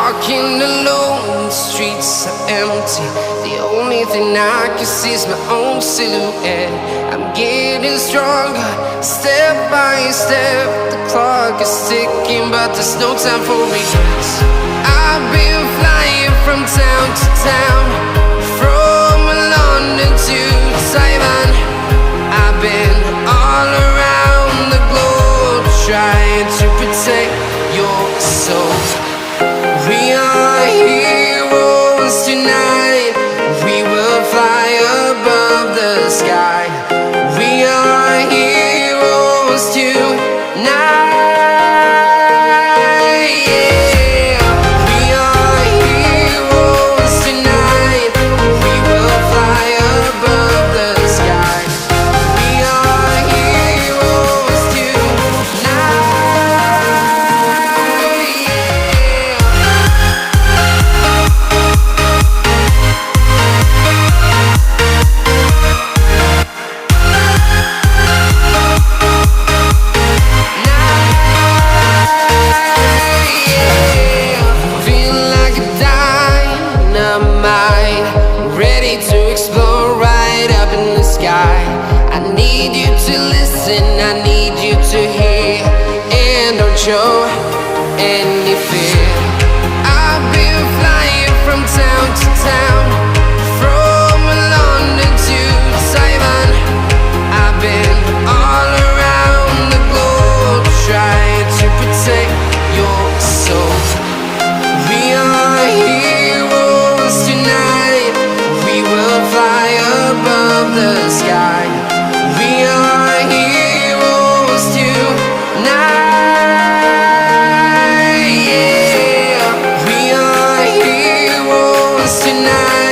walking alone, the streets are empty. The only thing I can see is my own silhouette. I'm getting stronger, step by step. The clock is ticking, but there's no time for regrets. I've been flying from town to town, from London to Taiwan. I've been all around the globe, trying to protect your soul. We are heroes tonight. We will fly above the sky. We are heroes tonight. Yeah. We are heroes tonight. We will fly above the sky. We are heroes tonight. Ready to explore right up in the sky. I need you to listen, I need you to hear, and don't show any fear. I've been flying from town to town, from London to Taiwan. I've been all around the globe, trying to protect your soul. We are heroes tonight. We will fly above the sky. We are heroes tonight. Yeah. We are heroes tonight.